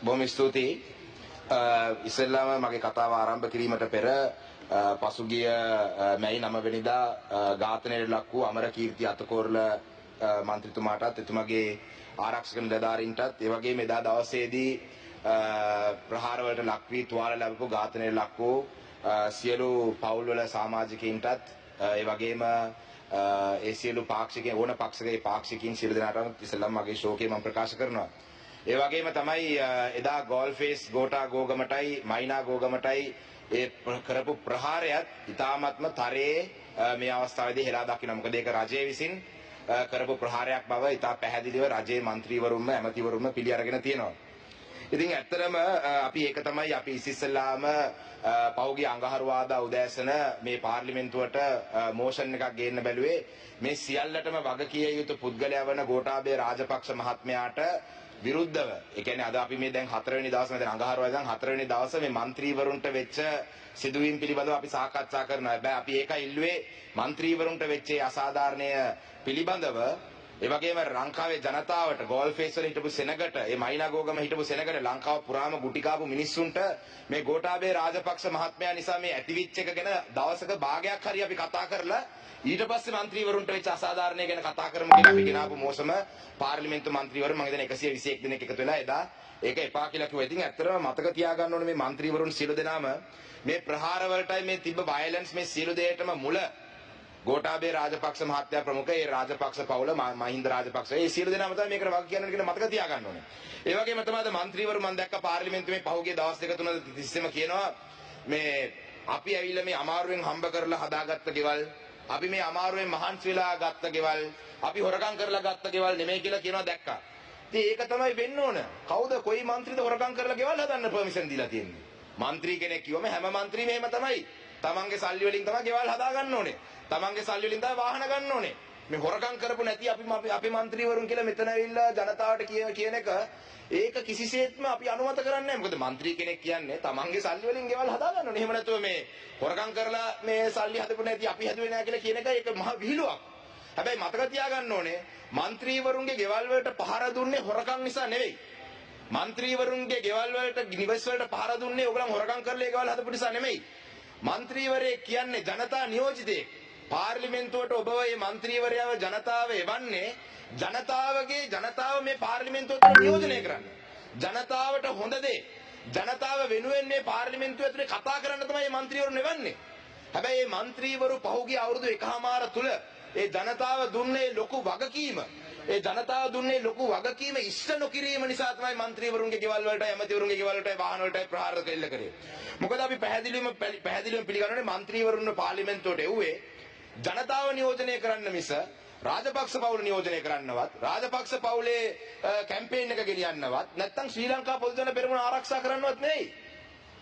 බොහොම ස්තුතියි. ඉස්සෙල්ලාම මගේ කතාව ආරම්භ කිරීමට පෙර පසුගිය මැයි 9 වෙනිදා ඝාතනයට ලක් වූ අමරකීර්ති අතකෝරළ මන්ත්‍රීතුමාටත් එතුමාගේ ආරක්ෂක නිලධාරීන්ටත් ඒ වගේම එදා දවසේදී ප්‍රහාර වලට ලක් වී තුවාල ලැබපු ඝාතනයට ලක් වූ සියලු පවුල්වල සමාජිකයින්ටත් ඒ වගේම ඒ සියලු පාක්ෂිකයන් ඕන පක්ෂයේ පාක්ෂිකයින් සියලු දෙනාටම ඉස්සෙල්ලාම මගේ ශෝකය මම ප්‍රකාශ කරනවා. ඒ වගේම තමයි එදා ගෝල්ෆේස් ගෝටා ගෝගමටයි මයිනා ගෝගමටයි ඒ කරපු ප්‍රහාරයත් ඉතාමත්ම තරයේ මේ අවස්ථාවේදී හෙලා දකින්න. මොකද ඒක රජයේ විසින් කරපු ප්‍රහාරයක් බව ඉතා පැහැදිලිව රජයේ മന്ത്രിවරුන්ම ඇමතිවරුන්ම පිළි අරගෙන තියෙනවා. ඉතින් ඇත්තටම අපි ඒක තමයි අපි ඉස්සෙල්ලාම පෞගී අඟහරුවාදා උදෑසන මේ පාර්ලිමේන්තුවට මෝෂන් එකක් ගේන්න බැලුවේ මේ සියල්ලටම වග කිය යුතු පුද්ගලයා වන ගෝඨාභය රාජපක්ෂ මහත්මයාට විරුද්ධව. ඒ කියන්නේ අද අපි මේ දැන් 4 වෙනි දවසේ දැන් අඟහරුවාදා දැන් 4 වෙනි දවසේ මේ മന്ത്രിවරුන්ට වෙච්ච සිදුවීම් පිළිබඳව අපි සාකච්ඡා කරනවා. හැබැයි අපි ඒකයි ඉල්ලුවේ മന്ത്രിවරුන්ට වෙච්ච අසාධාරණය පිළිබඳව ඒ වගේම ලංකාවේ ජනතාවට ගෝල්ෆේස් වල හිටපු සෙනගට ඒ මයිනා ගෝගම හිටපු සෙනගට ලංකාව පුරාම ගුටි කාපු මිනිස්සුන්ට මේ ගෝඨාභය රාජපක්ෂ මහත්මයා නිසා මේ ඇතිවිච්ච එක ගැන දවසක භාගයක් හරි අපි කතා කරලා ඊට පස්සේ മന്ത്രിවරුන්ට වෙච්ච අසාධාරණය ගැන කතා කරමු කියලා අපි ගෙනාවු මෝසම පාර්ලිමේන්තු മന്ത്രിවරු මම හිතන්නේ 121 දෙනෙක් එකතු වෙලා එදා ඒක එපා කියලා කිව්වා. ඉතින් ඇත්තටම මතක තියාගන්න ඕනේ මේ മന്ത്രിවරුන් සියලු දෙනාම මේ ප්‍රහාර වලටයි මේ තිබ්බ වයලන්ස් මේ සියලු දෙයකටම මුල ගෝඨාභය රාජපක්ෂ මහත්තයා ප්‍රමුඛ ඒ රාජපක්ෂ පවුල මහින්ද රාජපක්ෂ ඒ සියලු දෙනාම තමයි මේකට වග කියන්න කියලා මතක තියාගන්න ඕනේ. ඒ වගේම තමයි മന്ത്രിවරු මම දැක්ක පාර්ලිමේන්තුවේ පහුගිය දවස් දෙක තුන තිස්සෙම කියනවා මේ අපි ඇවිල්ලා මේ අමාරුවෙන් හම්බ කරලා හදාගත්ත ගෙවල් අපි මේ අමාරුවෙන් මහන්සි වෙලා ගත්ත ගෙවල් අපි හොරකම් කරලා ගත්ත ගෙවල් නෙමෙයි කියලා කියනවා දැක්කා. ඉතින් ඒක තමයි වෙන්න ඕන. කවුද කොයි മന്ത്രിද හොරකම් කරලා ගෙවල් හදන්න පර්මිෂන් දීලා තියෙන්නේ? മന്ത്രി කෙනෙක් කිව්වම හැම മന്ത്രിම එහෙම තමයි. තමන්ගේ සල්ලි වලින් තමයි ගෙවල් හදා ගන්න ඕනේ. තමන්ගේ සල්ලි වලින් තමයි වාහන ගන්න ඕනේ. මේ හොරකම් කරපු නැති අපි മന്ത്രിවරුන් කියලා මෙතන ඇවිල්ලා ජනතාවට කියන එක ඒක කිසිසේත්ම අපි අනුමත කරන්නේ නැහැ. මොකද മന്ത്രി කෙනෙක් කියන්නේ තමන්ගේ සල්ලි වලින් ගෙවල් හදා ගන්න ඕනේ. එහෙම නැතුව මේ හොරකම් කරලා මේ සල්ලි හදපු නැති අපි හදුවේ නැහැ කියලා කියන එක ඒක මහ විහිළුවක්. හැබැයි මතක තියාගන්න ඕනේ മന്ത്രിවරුන්ගේ ගෙවල් වලට පහර දුන්නේ හොරකම් නිසා නෙවෙයි. മന്ത്രിවරුන්ගේ ගෙවල් වලට නිවස් වලට පහර දුන්නේ ඕගලන් හොරකම් කරලා ඒ ගෙවල් හදපු නිසා නෙවෙයි. മന്ത്രിවරයෙක් කියන්නේ ජනතා නියෝජිතයෙක්. පාර්ලිමේන්තුවට ඔබ මේ മന്ത്രിවරයව ජනතාව එවන්නේ ජනතාව මේ පාර්ලිමේන්තුවට නියෝජනය කරන්න. ජනතාවට හොඳ දේ ජනතාව වෙනුවෙන් මේ පාර්ලිමේන්තුව ඇතුලේ කතා කරන්න තමයි මේ മന്ത്രിවරුන් එවන්නේ. හැබැයි මේ മന്ത്രിවරු පහුගිය අවුරුදු එකහමාර තුල ඒ ජනතාව දුන්නේ ලොකු වගකීම ඉෂ්ට නොකිරීම නිසා තමයි മന്ത്രിවරුන්ගේ ගෙවල් වලට ඇමතිවරුන්ගේ ගෙවල් වලට වාහන වලට ප්‍රහාර කෙල්ල කරේ. මොකද අපි පැහැදිලිවම පිළිගන්නනේ മന്ത്രിවරුන්ව පාර්ලිමේන්තුවට එව්වේ ජනතාව නියෝජනය කරන්න මිස රාජපක්ෂ පවුල නියෝජනය කරන්නවත් රාජපක්ෂ පවුලේ කැම්පේන් එක ගෙනියන්නවත් නැත්නම් ශ්‍රී ලංකා පොදු ජන පෙරමුණ ආරක්ෂා කරන්නවත් නෙවෙයි.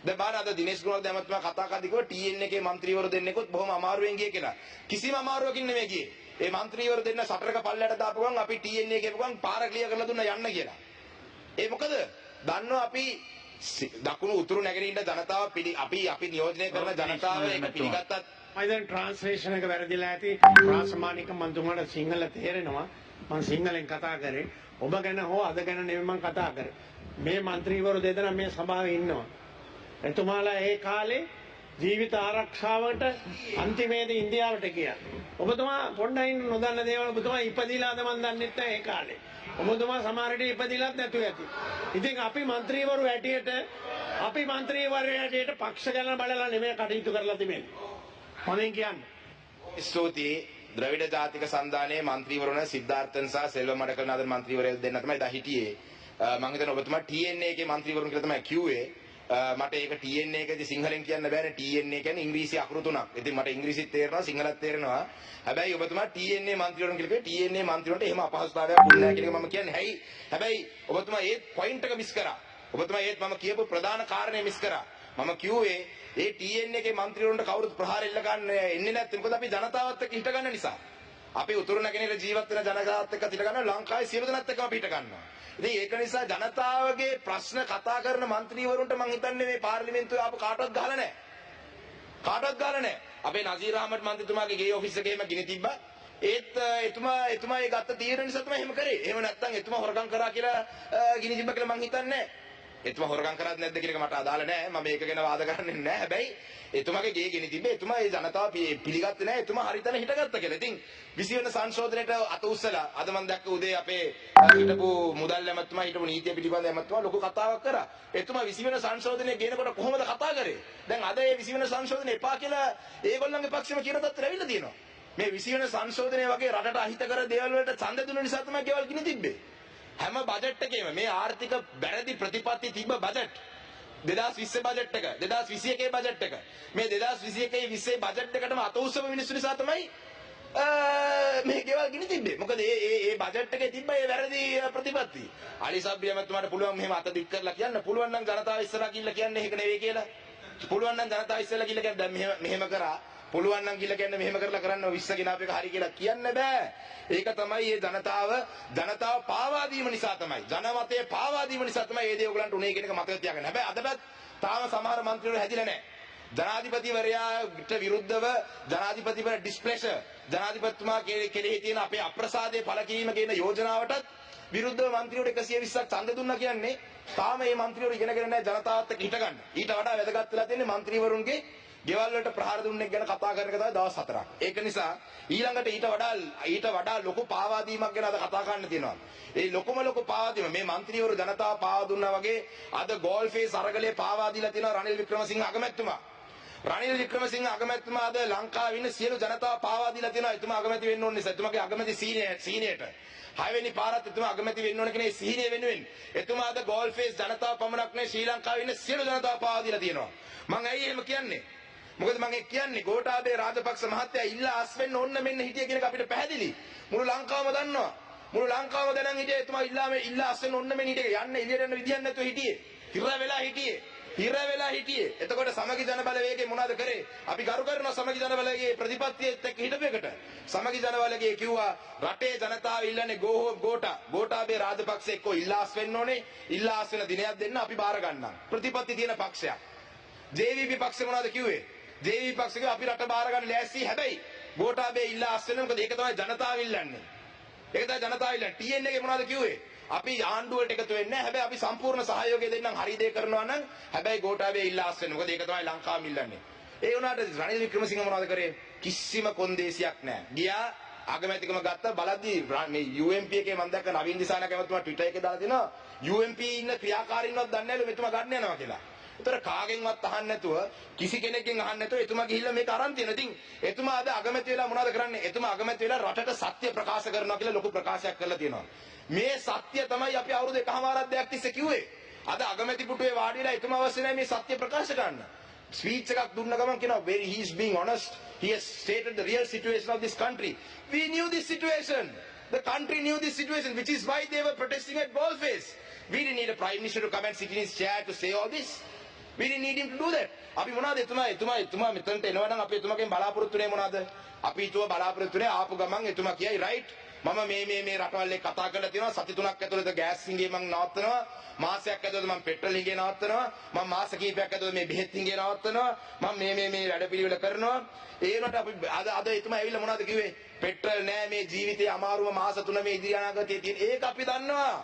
දැන් බලන්න අද දිනේෂ් ගුණවර්ධන ඇමතුමා කතා කරද්දී කිව්වා TN එකේ മന്ത്രിවරු දෙන්නෙකුත් බොහොම අමාරුවෙන් ගියේ කියලා. කිසිම අමාරුවකින් නෙමෙයි ගියේ. ඒ മന്ത്രിවරු දෙන්න සටරක පල්ලයට දාපු ගමන් අපි TN එකේ කියපුවම පාර ක්ලියර් කරලා දුන්නා යන්න කියලා. ඒ මොකද? දන්නවා අපි දකුණු උතුරු නැගෙනහිර ජනතාව අපි නියෝජනය කරන ජනතාව ඒක පිළිගත්තත් මම දැන් ට්‍රාන්ස්ලේෂන් එක වැරදිලා ඇති. ප්‍රාසමානික මන්තුමාට සිංහල තේරෙනවා. මම සිංහලෙන් කතා කරේ. ඔබ ගැන හෝ අද ගැන නෙමෙයි මම කතා කරේ. මේ മന്ത്രിවරු දෙදෙනා මේ සභාවේ ඉන්නවා. එතුමාලා ඒ කාලේ ජීවිත ආරක්ෂාවට අන්තිමේදී ඉන්දියාවට ගියා. ඔබතුමා පොඩ්ඩක් නොදන්න දේවල් ඔබතුමා ඉපදිලාද මන් දන්නෙත් නැහැ ඒ කාලේ. ඔබතුමා සමහර විට ඉපදිලත් නැතුව ඇති. ඉතින් අපි മന്ത്രിවරු හැටියට පක්ෂ ගැන බලලා නෙමෙයි කටයුතු කරලා තිබෙන්නේ. මොනින් කියන්නේ? ස්තුතියි. ද්‍රවිඩ ජාතික සන්ධානයේ മന്ത്രിවරුන් සිද්ධාර්ථන් සහ සෙල්වම් මඩකලනාදන් മന്ത്രിවරයෝ දෙන්න තමයි එදා හිටියේ. මම හිතනවා ඔබතුමා TNA එකේ മന്ത്രിවරුන් කියලා තමයි කිව්වේ. මට ඒක TNA එකේදී සිංහලෙන් කියන්න බෑනේ. TNA කියන්නේ ඉංග්‍රීසි අකුරු තුනක්. ඉතින් මට ඉංග්‍රීසිත් තේරෙනවා සිංහලත් තේරෙනවා. හැබැයි ඔබතුමා TNA മന്ത്രിවරුන් කියලා කිව්වේ TNA മന്ത്രിවරුන්ට එහෙම අපහසුතාවයක් දුන්නේ නැහැ කියන එක මම කියන්නේ. හැබැයි ඔබතුමා ඒ පොයින්ට් එක මිස් කරා. ඔබතුමා ඒත් මම කියපු ප්‍රධාන කාරණේ මිස් කරා. මම කිව්වේ ඒ TN එකේ മന്ത്രിවරුන්ට කවුරුත් ප්‍රහාර එල්ල ගන්න එන්නේ නැත්නම් මොකද අපි ජනතාවත් එක්ක හිට ගන්න නිසා. අපි උතුරු නැගෙනහිර ජීවත් වෙන ජනතාවත් එක්ක හිට ගන්න ලංකාවේ සියලු දෙනාත් එක්කම අපි හිට ගන්නවා. ඉතින් ඒක නිසා ජනතාවගේ ප්‍රශ්න කතා කරන മന്ത്രിවරුන්ට මං හිතන්නේ මේ පාර්ලිමේන්තුවේ ආපු කාටවත් ගහලා නැහැ. අපේ නසීර් අහමඩ් මන්ත්‍රීතුමාගේ ගේ ඔෆිස් එකේම ගිනි තිබ්බා. ඒත් එතුමා ඒ ගත්ත තීරණ නිසා තමයි එහෙම කරේ. එහෙම නැත්නම් එතුමා හොරකම් කරා කියලා ගිනි තිබ්බා කියලා මං හිතන්නේ නැහැ. එතුමා හොරගම් කරාද නැද්ද කියන එක මට අදාළ නැහැ. මම මේක ගැන වාද කරන්නේ නැහැ. හැබැයි එතුමාගේ ගේ ගෙන තිබ්බේ එතුමා ඒ ජනතාව පිළිගත්තේ නැහැ. එතුමා හරිතන හිටගත්තා කියලා. ඉතින් 20 වෙනි සංශෝධනයට අත උස්සලා අද මම දැක්ක උදේ අපේ හිටපු මුදල් ඇමතුමා හිටපු නීතිය පිළිබඳ ඇමතුමා ලොකු කතාවක් කරා. එතුමා 20 වෙනි සංශෝධනය ගේනකොට කොහොමද කතා කරේ? දැන් අද මේ 20 වෙනි සංශෝධනය එපා කියලා ඒගොල්ලන්ගේ පක්ෂෙම කියන තත්ත්වෙට ඇවිල්ලා තියෙනවා. මේ 20 වෙනි සංශෝධනය වගේ රටට අහිත කර දේවල් වලට ඡන්ද දුන්න නිසා තමයි ගෙවල් ගිනි තිබ්බේ. හැම බජට් එකේම මේ ආර්ථික බැරදි ප්‍රතිපත්ති තිබ්බ බජට් 2020 බජට් එක 2021 බජට් එක මේ 2021 20 බජට් එකටම අත උස්සපු මිනිස්සු නිසා තමයි මේ ගෙවල් ගිනි තිබ්බේ. මොකද ඒ බජට් එකේ තිබ්බ ඒ වැරදි ප්‍රතිපත්ති. අලි සබ්බිය මතුමාට පුළුවන් මෙහෙම අත දික් කරලා කියන්න. පුළුවන් නම් ජනතාව ඉස්සරහා ගිහිල්ලා කියන්නේ ඒක නෙවෙයි කියලා. පුළුවන් නම් ජනතාව ඉස්සරහා ගිහිල්ලා කියන්න දැන් මෙහෙම කරා. පුළුවන් නම් ගිහිල්ලා කියන්නේ මෙහෙම කරලා කරන්න 20 ගෙන අපේක හරි කියලා කියන්න බෑ. ඒක තමයි මේ ජනතාව පාවා දීම නිසා තමයි. ජනමතයේ පාවා දීම නිසා තමයි මේ දේ ඔයගලන්ට උනේ කියන එක මතක තියාගන්න. හැබැයි අදටත් තාම සමහර മന്ത്രിවරු හැදිලා නැහැ. ජනාධිපතිවරයාට විරුද්ධව ජනාධිපතිවර ඩිස්ප්ලෙෂර් ජනාධිපතිතුමා කෙරෙහි තියෙන අපේ අප්‍රසාදයේ පළ කිරීම කියන යෝජනාවටත් විරුද්ධව മന്ത്രിවරු 120ක් ඡන්ද දුන්නා කියන්නේ තාම මේ මන්ත්‍රීවරු ඉගෙනගෙන නැහැ ජනතාවත් එක්ක හිට ගන්න. ඊට වඩා වැදගත් වෙලා තියෙන්නේ മന്ത്രിවරුන්ගේ ගෙවල් වලට ප්‍රහාර දුන්නෙක් ගැන කතා කරන එක තමයි දවස් 4ක්. ඒක නිසා ඊළඟට ඊට වඩා ලොකු පාවා දීමක් ගැන අද කතා කරන්න තියෙනවා. ඒ ලොකු පාවා දීම මේ മന്ത്രിවරු ජනතාව පාවා දුන්නා වගේ අද ගෝල්ෆේස් අරගලේ පාවා දීලා තියෙනවා රනිල් වික්‍රමසිංහ අගමැතිතුමා. රනිල් වික්‍රමසිංහ අගමැතිතුමා අද ලංකාවේ ඉන්න සියලු ජනතාව පාවා දීලා තියෙනවා. එතුමා අගමැති වෙන්න ඕන නිසා එතුමාගේ අගමැති සීනියට 6 වෙනි පාරත් එතුමා අගමැති වෙන්න ඕන කියන ඒ සීනිය වෙනුවෙන් එතුමා අද ගෝල්ෆේස් ජනතාව පමණක් නෙවෙයි ශ්‍රී ලංකාවේ ඉන්න සියලු ජනතාව පාවා දීලා තියෙනවා. මම ඇයි එහෙම කියන්නේ? මොකද මම කියන්නේ ගෝඨාභය රාජපක්ෂ මහත්තයා ඉල්ලා අස් වෙන්න ඕන්න මෙන්න හිටිය කියන එක අපිට පැහැදිලි. මුළු ලංකාවම දන්නවා. මුළු ලංකාවම දැනන් හිටියේ එතුමා ඉල්ලා අස් වෙන්න ඕන්න මෙන්න හිටියේ. යන්න එළියට යන්න විදියක් නැතුව හිටියේ. හිර වෙලා හිටියේ. එතකොට සමගි ජන බලවේගය මොනවද කරේ? අපි ගරු කරනවා සමගි ජන බලවේගයේ ප්‍රතිපත්තියත් එක්ක හිටපු එකට. සමගි ජන බලවේගය කිව්වා රටේ ජනතාව ඉල්ලන්නේ ගෝඨාභය රාජපක්ෂ එක්ක ඉල්ලා අස් වෙන්න ඕනේ. ඉල්ලා අස් වෙන දිනයක් දෙන්න අපි බාර ගන්නම්. ප්‍රතිපත්ති තියෙන පක්ෂයක්. JVP පක්ෂේ මොනවද කිව්වේ? JVP පක්ෂේ අපි රට බාර ගන්න ලෑස්ති. හැබැයි ගෝඨාභය ඉල්ලා අස් වෙන්න මොකද ඒක තමයි ජනතාව ඉල්ලන්නේ. ඒක තමයි ජනතාව ඉල්ලන්නේ. TN එකේ මොනවද කිව්වේ? අපි ආණ්ඩුවට එකතු වෙන්නේ නැහැ. හැබැයි අපි සම්පූර්ණ සහයෝගය දෙන්නම් හරි දේ කරනවා නම් හැබැයි ගෝඨාභය ඉල්ලා අස් වෙන්න. මොකද ඒක තමයි ලංකාවම ඉල්ලන්නේ. ඒ වුණාට රනිල් වික්‍රමසිංහ මොනවද කරේ? කිසිම කොන්දේසියක් නැහැ. ගියා අගමැතිකම ගත්ත බලද්දී මේ UMP එකේ මම දැක්ක නවීන් දිසානායක මහත්මයා Twitter එකේ දාලා තිනවා UMP ඉන්න ක්‍රියාකාරීන්වත් දන්නේ නැලු මෙතුමා ගන්න යනවා කියලා. ඒතර කාගෙන්වත් අහන්න නැතුව කිසි කෙනෙක්ගෙන් අහන්න නැතුව එතුමා ගිහිල්ලා මේක අරන් තියෙනවා. ඉතින් එතුමා අද අගමැති වෙලා මොනවද කරන්නේ? එතුමා අගමැති වෙලා රටට සත්‍ය ප්‍රකාශ කරනවා කියලා ලොකු ප්‍රකාශයක් කරලා තියෙනවා. මේ සත්‍ය තමයි අපි අවුරුදු 1කමාරක් දෙයක් තිස්සේ කිව්වේ. අද අගමැති පුටුවේ වාඩි වෙලා එතුමා අවශ්‍ය නැහැ මේ සත්‍ය ප්‍රකාශ කරන්න. ස්පීච් එකක් දුන්න ගමන් කියනවා where he is being honest. He has stated the real situation of this country. We knew this situation. The country knew this situation, which is why they were protesting at Ballface. We didn't need a prime minister to come and sit in his chair to say all this. We didn't need him to do that. අපි මොනවද එතුමා මෙතනට එනවා නම් අපි එතුමාගෙන් බලාපොරොත්තු වෙන්නේ මොනවද? අපි ඊටව බලාපොරොත්තු වෙන්නේ ආපු ගමන් එතුමා කියයි right මම මේ රටවල් එක්ක කතා කරලා තියෙනවා සති 3ක් ඇතුළත ගෑස් හිඟේ මම නවත්තනවා මාසයක් ඇතුළත මම පෙට්‍රල් හිඟේ නවත්තනවා මම මාස කිහිපයක් ඇතුළත මේ බෙහෙත් හිඟේ නවත්තනවා මම මේ වැඩ පිළිවෙල කරනවා ඒ වුණාට අපි අද එතුමා ඇවිල්ලා මොනවද කිව්වේ පෙට්‍රල් නෑ මේ ජීවිතේ අමාරුම මාස 3 මේ ඉදිරි අනාගතයේ තියෙන ඒක අපි දන්නවා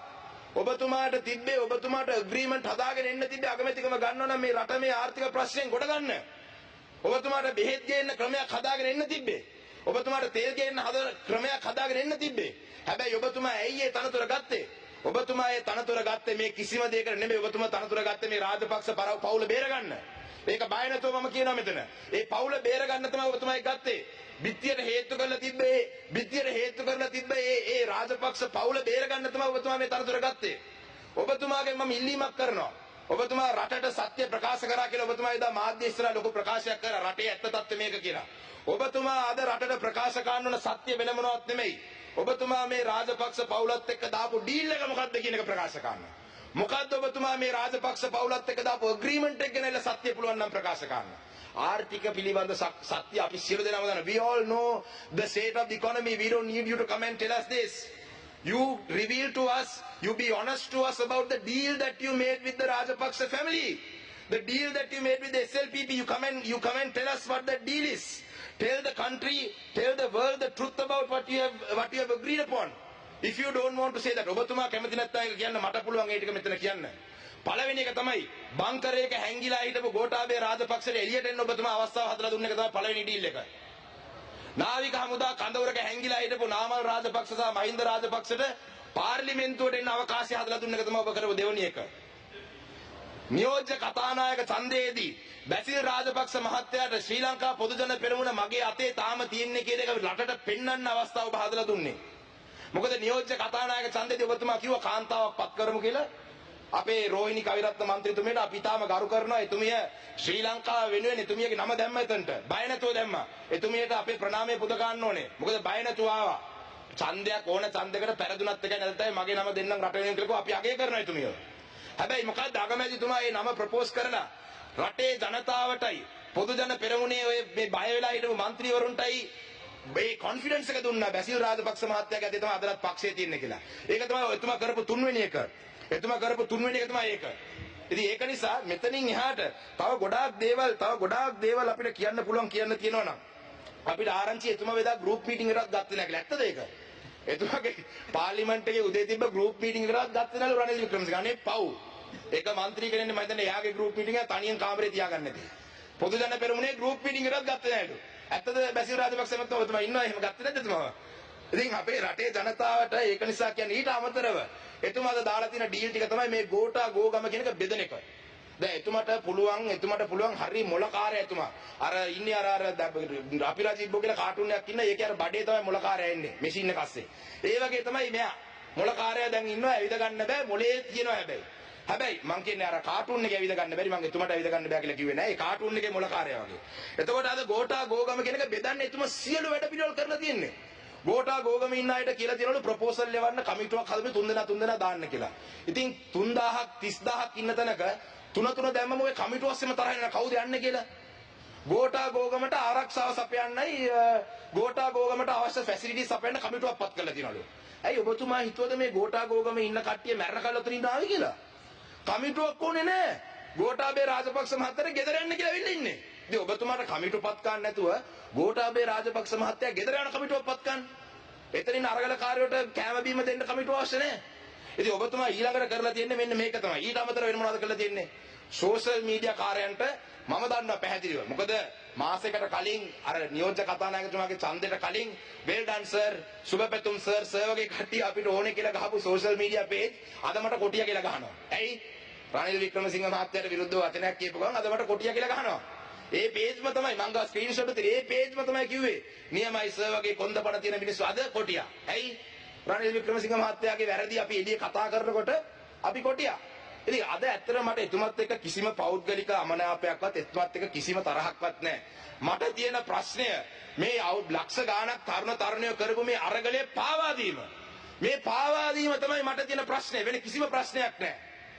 ඔබතුමාට ඇග්‍රීමන්ට් හදාගෙන එන්න තිබ්බේ අගමැතිකම ගන්නවා නම් මේ රට මේ ආර්ථික ප්‍රශ්නෙන් ගොඩ ගන්න. ඔබතුමාට බෙහෙත් ගේන්න ක්‍රමයක් හදාගෙන එන්න තිබ්බේ. ඔබතුමාට තෙල් ගේන්න ක්‍රමයක් හදාගෙන එන්න තිබ්බේ. හැබැයි ඔබතුමා ඇයි ඒ තනතුර ගත්තේ? ඔබතුමා ඒ තනතුර ගත්තේ මේ කිසිම දෙයකට නෙමෙයි. ඔබතුමා තනතුර ගත්තේ මේ රාජපක්ෂ පවුල බේරගන්න. ඒක බය නැතුව මම කියනවා මෙතන. ඒ පවුල බේරගන්න තමයි ඔබතුමා ගත්තේ. බිත්තියට හේතු කරලා තිබ්බේ ඒ රාජපක්ෂ පවුල බේරගන්න තමයි ඔබතුමා මේ තනතුර ගත්තේ. ඔබතුමාගෙන් මම ඉල්ලීමක් කරනවා. ඔබතුමා රටට සත්‍ය ප්‍රකාශ කරා කියලා ඔබතුමා එදා මාධ්‍ය ඉස්සරහා ලොකු ප්‍රකාශයක් කරා රටේ ඇත්ත තත්ත්වය මේක කියලා. ඔබතුමා අද රටට ප්‍රකාශ කරන්න ඕන සත්‍ය වෙන මොනවත් නෙමෙයි. ඔබතුමා මේ රාජපක්ෂ පවුලත් එක්ක දාපු ඩීල් එක මොකක්ද කියන එක ප්‍රකාශ කරන්න. මොකද්ද ඔබතුමා මේ රාජපක්ෂ පවුලත් එක්ක දාපු ඇග්‍රීමන්ට් එක ගැන සත්‍ය පුළුවන් නම් ප්‍රකාශ කරන්න. ආර්ථික පිළිබඳ සත්‍ය අපි සියලු දෙනාම දන්නවා. We all know the state of the economy. We don't need you to come and tell us this. You reveal to us, you be honest to us about the deal that you made with the Rajapaksa family. The deal that you made with the SLPP, you come and tell us what that deal is. Tell the country, tell the world the truth about what you have agreed upon. If you don't want to say that, ඔබතුමා කැමති නැත්නම් ඒක කියන්න මට පුළුවන් ඒ ටික මෙතන කියන්න. පළවෙනි එක තමයි බංකරයක හැංගිලා හිටපු ගෝඨාභය රාජපක්ෂට එළියට එන්න ඔබතුමා අවස්ථාව හදලා දුන්න එක තමයි පළවෙනි ඩීල් එක. නාවික හමුදා කඳවුරක හැංගිලා හිටපු නාමල් රාජපක්ෂ සහ මහින්ද රාජපක්ෂට පාර්ලිමේන්තුවට එන්න අවකාශය හදලා දුන්න එක තමයි ඔබ කරපු දෙවෙනි එක. නියෝජ්‍ය කතානායක ඡන්දයේදී බැසිල් රාජපක්ෂ මහත්තයාට ශ්‍රී ලංකා පොදුජන පෙරමුණ මගේ අතේ තාම තියෙන්නේ කියන එක රටට පෙන්වන්න අවස්ථාව ඔබ හදලා දුන්නේ. මොකද නියෝජ්‍ය කතානායක ඡන්දයේදී ඔබතුමා කිව්වා කාන්තාවක් පත් කරමු කියලා. අපේ රෝහිණී කවිරත්න මන්ත්‍රීතුමියට අපි තාම ගරු කරනවා. එතුමිය ශ්‍රී ලංකාව වෙනුවෙන් එතුමියගේ නම දැම්ම එතනට. බය නැතුව දැම්මා. එතුමියට අපේ ප්‍රණාමය පුද ගන්න ඕනේ. මොකද බය නැතුව ආවා. ඡන්දයක් ඕන ඡන්දයකට පෙරදුනත් එකයි නැත්නම් මගේ නම දෙන්නම් රට වෙනුවෙන් කියලා අපි අගය කරනවා එතුමියව. හැබැයි මොකක්ද අගමැතිතුමා මේ නම ප්‍රොපෝස් කරලා රටේ ජනතාවටයි පොදු ජන පෙරමුණේ ඔය මේ බය වෙලා හිටපු മന്ത്രിවරුන්ටයි මේ කොන්ෆිඩන්ස් එක දුන්නා බැසිල් රාජපක්ෂ මහත්තයාගේ අතේ තමයි අදලත් පක්ෂයේ තියෙන්නේ කියලා. ඒක තමයි එතුමා කරපු තුන්වෙනි එක. එතුමා කරපු තුන්වෙනි එක තමයි ඒක. ඉතින් ඒක නිසා මෙතනින් එහාට තව ගොඩාක් දේවල් අපිට කියන්න පුළුවන් කියන්න තියෙනවා නම් අපිට ආරංචි එතුමා වේදා ගෲප් මීටින් එකක් ගත්තේ නැහැ කියලා. ඇත්තද ඒක? එතුමාගේ පාර්ලිමේන්තු එකේ උදේ තිබ්බ ගෲප් මීටින් එකක් ගත්තේ නැලු රනිල් වික්‍රමසිංහ. අනේ පව්. ඒක മന്ത്രി කෙනෙක් මම හිතන්නේ එයාගේ ගෲප් මීටින් එක තනියෙන් කාමරේ තියාගන්න නැති. පොදු ජන පෙරමුණේ ගෲප් මීටින් එකක් ගත්තේ නැලු. ඇත්තද බැසිල් රාජපක්ෂ මහත්මයා ඔබතුමා ඉන්නවා එහෙම ගත්තේ නැද්ද එතුමාව? ඉතින් අපේ රටේ ජනතාවට ඒක නිසා කියන්නේ ඊට අමතරව එතුමාද දාලා තියෙන ඩීල් ටික තමයි මේ ගෝඨා ගෝගම කියන එක බෙදන එක. දැන් එතුමාට පුළුවන් හරි මොලකාරය එතුමා. අර ඉන්නේ අර අපිරාජිබ්බෝ කියලා කාටුන් එකක් ඉන්න ඒකේ අර බඩේ තමයි මොලකාරය ඉන්නේ මැෂින් එක අස්සේ. ඒ වගේ තමයි මෙයා. මොලකාරය දැන් ඉන්නවා ඇවිද ගන්න බෑ මොලේ තියෙනවා හැබැයි. හැබැයි මං කියන්නේ අර කාටුන් එකේ ඇවිද ගන්න බැරි මං එතුමාට ඇවිද ගන්න බෑ කියලා කිව්වේ නෑ. ඒ කාටුන් එකේ මොලකාරය වගේ. එතකොට අද ගෝඨා ගෝගම කියන එක බෙදන්නේ එතුමා සියලු වැඩ පිළිවෙල කරලා තියෙන්නේ. ගෝඨා ගෝගම ඉන්න අයට කියලා තියෙනවලු ප්‍රොපෝසල් ලෙවන්න කමිටුවක් හදමු තුන් දෙනා දාන්න කියලා. ඉතින් 3000ක් 30000ක් ඉන්න තැනක තුන දැම්මම ඔය කමිටුවස්සෙම තරහ යන කවුද යන්නේ කියලා. ගෝඨා ගෝගමට ආරක්ෂාව සපයන්නයි ගෝඨා ගෝගමට අවශ්‍ය ෆැසිලිටිස් සපයන්න කමිටුවක් පත් කරලා තියෙනවලු. ඇයි ඔබතුමා හිතුවද මේ ගෝඨා ගෝගමේ ඉන්න කට්ටිය මැරණ කල් උතරින් ආවේ කියලා? කමිටුවක් ඕනේ නෑ. ගෝඨාභය රාජපක්ෂ මහත්තයාට ගෙදර යන්න කියලා වෙන්න ඉන්නේ. ඉතින් ඔබතුමාට කමිටු පත් ගන්න නැතුව ගෝඨාභය රාජපක්ෂ මහත්තයා ගෙදර යන කමිටුවක් පත් ගන්න. එතනින් අරගල කාර්යයට කැම බීම දෙන්න කමිටුව අවශ්‍ය නැහැ. ඉතින් ඔබතුමා ඊළඟට කරලා තියෙන්නේ මෙන්න මේක තමයි. ඊට අමතරව වෙන මොනවද කරලා තියෙන්නේ? සෝෂල් මීඩියා කාර්යයන්ට මම දන්නවා පැහැදිලිව. මොකද මාසයකට කලින් අර නියෝජ්‍ය කතානායකතුමාගේ ඡන්දෙට කලින් වෙල් ඩන් සර්, සුබපැතුම් සර් වගේ කට්ටිය අපිට ඕනේ කියලා ගහපු සෝෂල් මීඩියා පේජ් අද මට කොටියා කියලා ගහනවා. ඇයි? රනිල් වික්‍රමසිංහ මහත්තයාට විරුද්ධව වචනයක් කියපු ගමන් අද මට කොටියා කියලා ගහනවා. ඒ පේජ්ම තමයි මං ගා ස්ක්‍රීන්ෂොට් එකේ ඒ පේජ්ම තමයි කිව්වේ. නියමයි සර් වගේ කොන්දපණ තියෙන මිනිස්සු අද කොටියා. ඇයි? රනිල් වික්‍රමසිංහ මහත්තයාගේ වැරදි අපි එළියේ කතා කරනකොට අපි කොටියා. ඉතින් අද ඇත්තටම මට එතුමත් එක්ක කිසිම පෞද්ගලික අමනාපයක්වත් එතුමත් එක්ක කිසිම තරහක්වත් නැහැ. මට තියෙන ප්‍රශ්නය මේ ලක්ෂ ගාණක් තරුණයෝ කරපු මේ අරගලයේ පාවා දීම. මේ පාවා දීම තමයි මට තියෙන ප්‍රශ්නේ. වෙන කිසිම ප්‍රශ්නයක් නැහැ.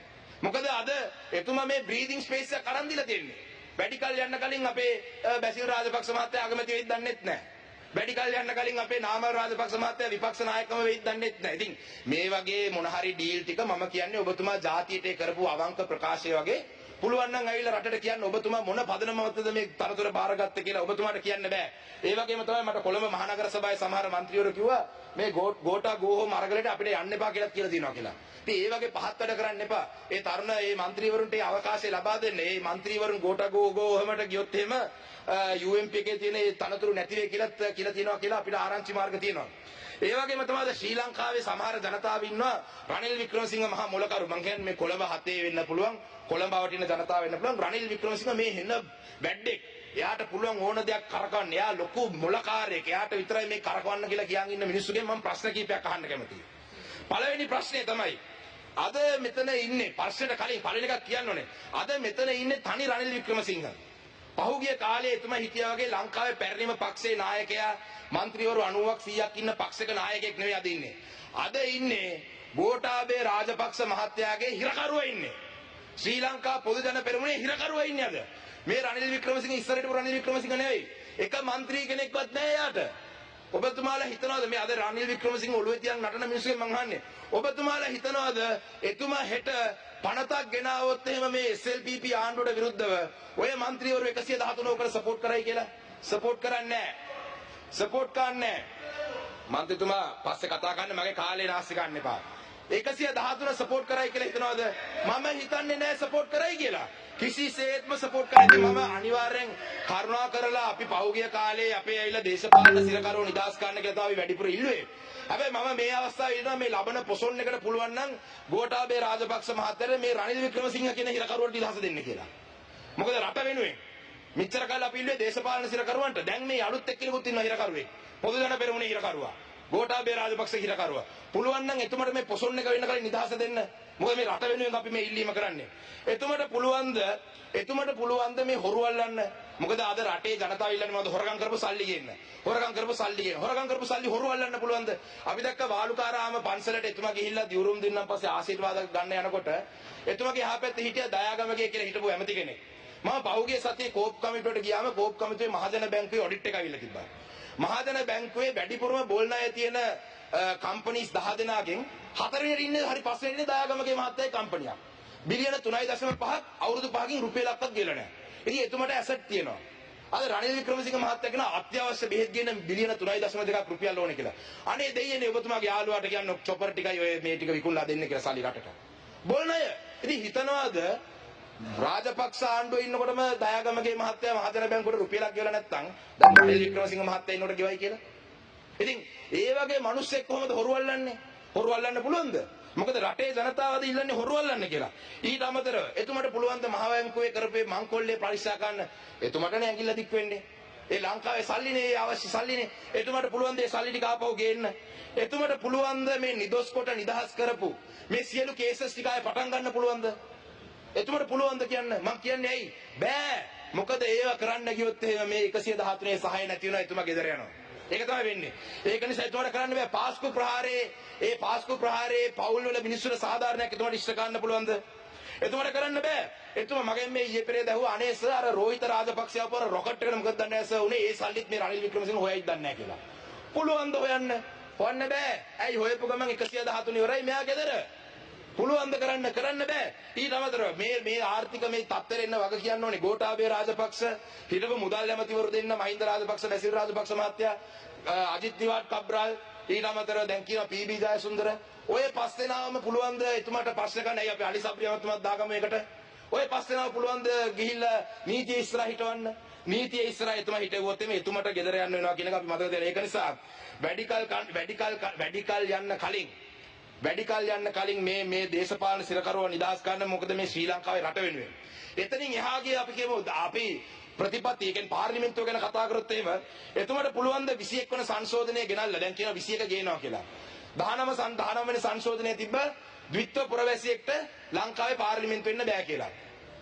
මොකද අද එතුමා මේ බ්‍රීතිං ස්පේස් එක අරන් දීලා තියෙන්නේ. වැඩි කල් යන්න කලින් අපේ බැසිල් රාජපක්ෂ මහත්තයා අගමැති වෙයිද දන්නෙත් නැහැ. වැඩි කල් යන්න කලින් අපේ නාමල් රාජපක්ෂ මහත්තයා විපක්ෂ නායකම වෙයිද දන්නෙත් නැහැ. ඉතින් මේ වගේ මොන හරි ඩීල් ටික මම කියන්නේ ඔබතුමා ජාතියට කරපු අවංක ප්‍රකාශය වගේ පුළුවන් නම් ඇවිල්ලා රටට කියන්න ඔබතුමා මොන පදනමකටද මේ තරතුර බාරගත්තේ කියලා ඔබතුමාට කියන්න බෑ. ඒ වගේම තමයි මට කොළඹ මහනගර සභාවේ සමහර മന്ത്രിවරු කිව්වා මේ ගෝඨා ගෝහෝම අරගලයට අපිට යන්න එපා කියලා තියෙනවා කියලා. ඉතින් ඒ වගේ පහත් වැඩ කරන්න එපා. ඒ තරුණ මේ മന്ത്രിවරුන්ට ඒ අවකාශය ලබා දෙන්න. මේ മന്ത്രിවරුන් ගෝඨා ගෝහමට ගියොත් එහෙම UMP එකේ තියෙන ඒ තනතුරු නැති වෙයි කියලා තියෙනවා කියලා අපිට ආරංචි මාර්ග තියෙනවා. ඒ වගේම තමයි ශ්‍රී ලංකාවේ සමහර ජනතාව ඉන්නවා රනිල් වික්‍රමසිංහ මහා මොලකරු. මං කියන්නේ මේ කොළඹ 7 වෙන්න පුළුවන්, කොළඹ වටින ජනතාව වෙන්න පුළුවන්. රනිල් වික්‍රමසිංහ මේ හෙන වැඩෙක්. එයාට පුළුවන් ඕන දෙයක් කරකවන්න. එයා ලොකු මොලකාරයෙක්. එයාට විතරයි මේ කරකවන්න කියලා කියන් ඉන්න මිනිස්සුගෙන් මම ප්‍රශ්න කීපයක් අහන්න කැමතියි. පළවෙනි ප්‍රශ්නේ තමයි අද මෙතන ඉන්නේ ප්‍රශ්නෙට කලින් පළවෙනි එකක් කියන්න ඕනේ. අද මෙතන ඉන්නේ තනි රනිල් වික්‍රමසිංහ. පහුගිය කාලේ එතුමා හිටියා වගේ ලංකාවේ පැරණිම පක්ෂයේ නායකයා മന്ത്രിවරු 90ක් 100ක් ඉන්න පක්ෂයක නායකයෙක් නෙවෙයි අද ඉන්නේ. අද ඉන්නේ ගෝඨාභය රාජපක්ෂ මහත්තයාගේ හිරකරුවා ඉන්නේ. ශ්‍රී ලංකා පොදු ජන පෙරමුණේ හිරකරුවා ඉන්නේ අද. මේ රනිල් වික්‍රමසිංහ ඉස්සරහට රනිල් වික්‍රමසිංහ නෙවෙයි. එක മന്ത്രി කෙනෙක්වත් නැහැ යාට. ඔබතුමාලා හිතනවාද මේ අද රනිල් වික්‍රමසිංහ ඔළුවේ තියන් නටන මිනිස්සුගෙන් මං අහන්නේ. ඔබතුමාලා හිතනවාද එතුමා හෙට පනතක් ගෙනාවොත් එහෙම මේ SLPP ආණ්ඩුවට විරුද්ධව ඔය മന്ത്രിවරු 113 කර සපෝට් කරයි කියලා? සපෝට් කරන්නේ නැහැ. සපෝට් කරන්නේ නැහැ. මන්ත්‍රීතුමා පස්සේ කතා කරන්න මගේ කාලේ නාස්ති ගන්න එපා. 113 සපෝට් කරයි කියලා හිතනවාද? මම හිතන්නේ නැහැ සපෝට් කරයි කියලා. කිසිසේත්ම සපෝට් කරන්නේ මම අනිවාර්යෙන් කරුණා කරලා අපි පහුගිය කාලේ අපේ ඇවිල්ලා දේශපාලන සිරකරුව නිදාස් ගන්න කියලා තමයි වැඩිපුර ඉල්ලුවේ. හැබැයි මම මේ අවස්ථාවේ ඉන්නවා මේ ලබන පොසොන් එකට පුළුවන් නම් ගෝඨාභය රාජපක්ෂ මහත්තයාට මේ රනිල් වික්‍රමසිංහ කියන හිරකරුවට නිදහස දෙන්න කියලා. මොකද රට වෙනුවෙන් මෙච්චර කාලෙ අපි ඉල්ලුවේ දේශපාලන සිරකරුවන්ට. දැන් මේ අලුත් එක්කෙනෙකුත් ඉන්නවා හිරකරුවෙක්. පොදු ජන පෙරමුණේ හිරකරුවා. ගෝඨාභය රාජපක්ෂ හිරකරුවා. පුළුවන් නම් එතුමට මේ පොසොන් එක වෙන්න කලින් නිදහස දෙන්න. මොකද මේ රට වෙනුවෙන් අපි මේ ඉල්ලීම කරන්නේ. එතුමට පුළුවන්ද මේ හොරු අල්ලන්න? මොකද අද රටේ ජනතාව ඉල්ලන්නේ මොකද? හොරගම් කරපු සල්ලි ගේන්න. හොරගම් කරපු සල්ලි හොරු අල්ලන්න පුළුවන්ද? අපි දැක්ක වාලුකාරාම පන්සලට එතුමා ගිහිල්ලා දියුරුම් දෙන්නම් පස්සේ ආශිර්වාද ගන්න යනකොට එතුමාගේ එහා පැත්තේ හිටිය දයාගමගේ කියලා හිටපු ඇමති කෙනෙක්. මම පහුගිය සතියේ කෝප් කමිටුවට ගියාම කෝප් කමිටුවේ මහජන බැංකුවේ ඔඩිට් එක අවිල්ලා තිබ්බා. මහජන බැංකුවේ වැඩිපුරම බෝල් ණය තියෙන කම්පනීස් 10 දෙනාගෙන් 4 වෙනියට ඉන්නේ හරි 5 වෙනියට දයාගමගේ මහත්තයාගේ කම්පනියක්. බිලියන 3.5ක් අවුරුදු 5කින් රුපියලක්වත් ගෙවලා නැහැ. ඉතින් එතුමට ඇසට් තියෙනවා. අද රනිල් වික්‍රමසිංහ මහත්තයා කියන අත්‍යවශ්‍ය බෙහෙත් ගේන බිලියන 3.2ක් රුපියල් ඕනේ කියලා. අනේ දෙයියනේ ඔබතුමාගේ යාළුවාට කියන්න චොපර් ටිකයි ඔය මේ ටික විකුණලා දෙන්න කියලා සල්ලි රටට. බෝල් ණය. ඉතින් හිතනවාද රාජපක්ෂ ආණ්ඩුවේ ඉන්නකොටම දයාගමගේ මහත්තයා මහජන බැංකුවට රුපියලක් ගෙවලා නැත්නම් දැන් රනිල් වික්‍රමසිංහ මහත්තයා ඉන්නකොට ගෙවයි කියලා. ඉතින් ඒ වගේ මිනිස්සෙක් කොහොමද හොරු අල්ලන්නේ? හොරු අල්ලන්න පුළුවන්ද? මොකද රටේ ජනතාවද ඉල්ලන්නේ හොරු අල්ලන්න කියලා. ඊට අමතරව එතුමට පුළුවන් ද මහ බැංකුවේ කරපේ මංකොල්ලේ පරික්ෂා කරන්න? එතුමටනේ ඇඟිල්ල දික් වෙන්නේ. ඒ ලංකාවේ සල්ලිනේ අවශ්‍ය සල්ලිනේ. එතුමට පුළුවන් ද ඒ සල්ලි ටික ආපහු ගේන්න? එතුමට පුළුවන් ද මේ නිදොස් කොට නිදහස් කරපු මේ සියලු කේසස් ටික ආයේ පටන් ගන්න පුළුවන්ද? එතුමට පුළුවන්ද කියන්න? මං කියන්නේ ඇයි? බෑ. මොකද ඒව කරන්න ගියොත් එහෙම මේ 113 සහාය නැති වෙනවා එතුමා ගෙදර යනවා. ඒක තමයි වෙන්නේ. ඒක නිසා එතුමාට කරන්න බෑ පාස්කු ප්‍රහාරයේ පවුල් වල මිනිස්සුන්ට සාධාරණයක් එතුමාට ඉෂ්ට ගන්න පුළුවන්ද? එතුමාට කරන්න බෑ. එතුමා මගෙන් මේ ඊයේ පෙරේද ඇහුවා අනේ සර් අර රෝහිත රාජපක්ෂ අපර රොකට් එකට මොකද දන්නේ සර් උනේ ඒ සල්ලිත් මේ රනිල් වික්‍රමසිංහ හොයයිද දන්නේ නැහැ කියලා. පුළුවන්ද හොයන්න? හොයන්න බෑ. ඇයි හොයපු ගමන් 113 ඉවරයි මෙයා ගෙදර. පුළුවන්ද කරන්න බෑ. ඊට අමතරව මේ ආර්ථික මේ තත්ත්වෙට එන්න වග කියන්න ඕනේ ගෝඨාභය රාජපක්ෂ හිටපු මුදල් ඇමතිවරු දෙන්න මහින්ද රාජපක්ෂ බැසිල් රාජපක්ෂ මහත්තයා අජිත් නිවාඩ් කබ්‍රාල් ඊට අමතරව දැන් කියනවා පී.බී. ජයසුන්දර ඔය පස් දෙනාම පුළුවන්ද එතුමාට ප්‍රශ්න කරන්න ඇයි අපි අලි සබ්‍රියමතුමාත් දාගමු එකට ඔය පස් දෙනාම පුළුවන්ද ගිහිල්ලා නීතිය ඉස්සරහ හිටවන්න නීතිය ඉස්සරහ එතුමා හිටවුවොත් එතුමාට ගෙදර යන්න වෙනවා කියන එක අපි මතක තියාගන්න. ඒක නිසා වැඩි කල් යන්න කලින් මේ දේශපාලන සිරකරුව නිදහස් ගන්න මොකද මේ ශ්‍රී ලංකාවේ රට වෙනුවෙන්. එතනින් එහා ගිය අපි කියමු අපි ප්‍රතිපත්ති ඒ කියන්නේ පාර්ලිමේන්තුව ගැන කතා කරොත් එහෙම එතුමාට පුළුවන් ද 21 වන සංශෝධනය ගෙනල්ලා දැන් කියනවා 21 ගේනවා කියලා. 19 වෙනි සංශෝධනය තිබ්බ ද්විත්ව පුරවැසියෙක්ට ලංකාවේ පාර්ලිමේන්තුවෙ ඉන්න බෑ කියලා.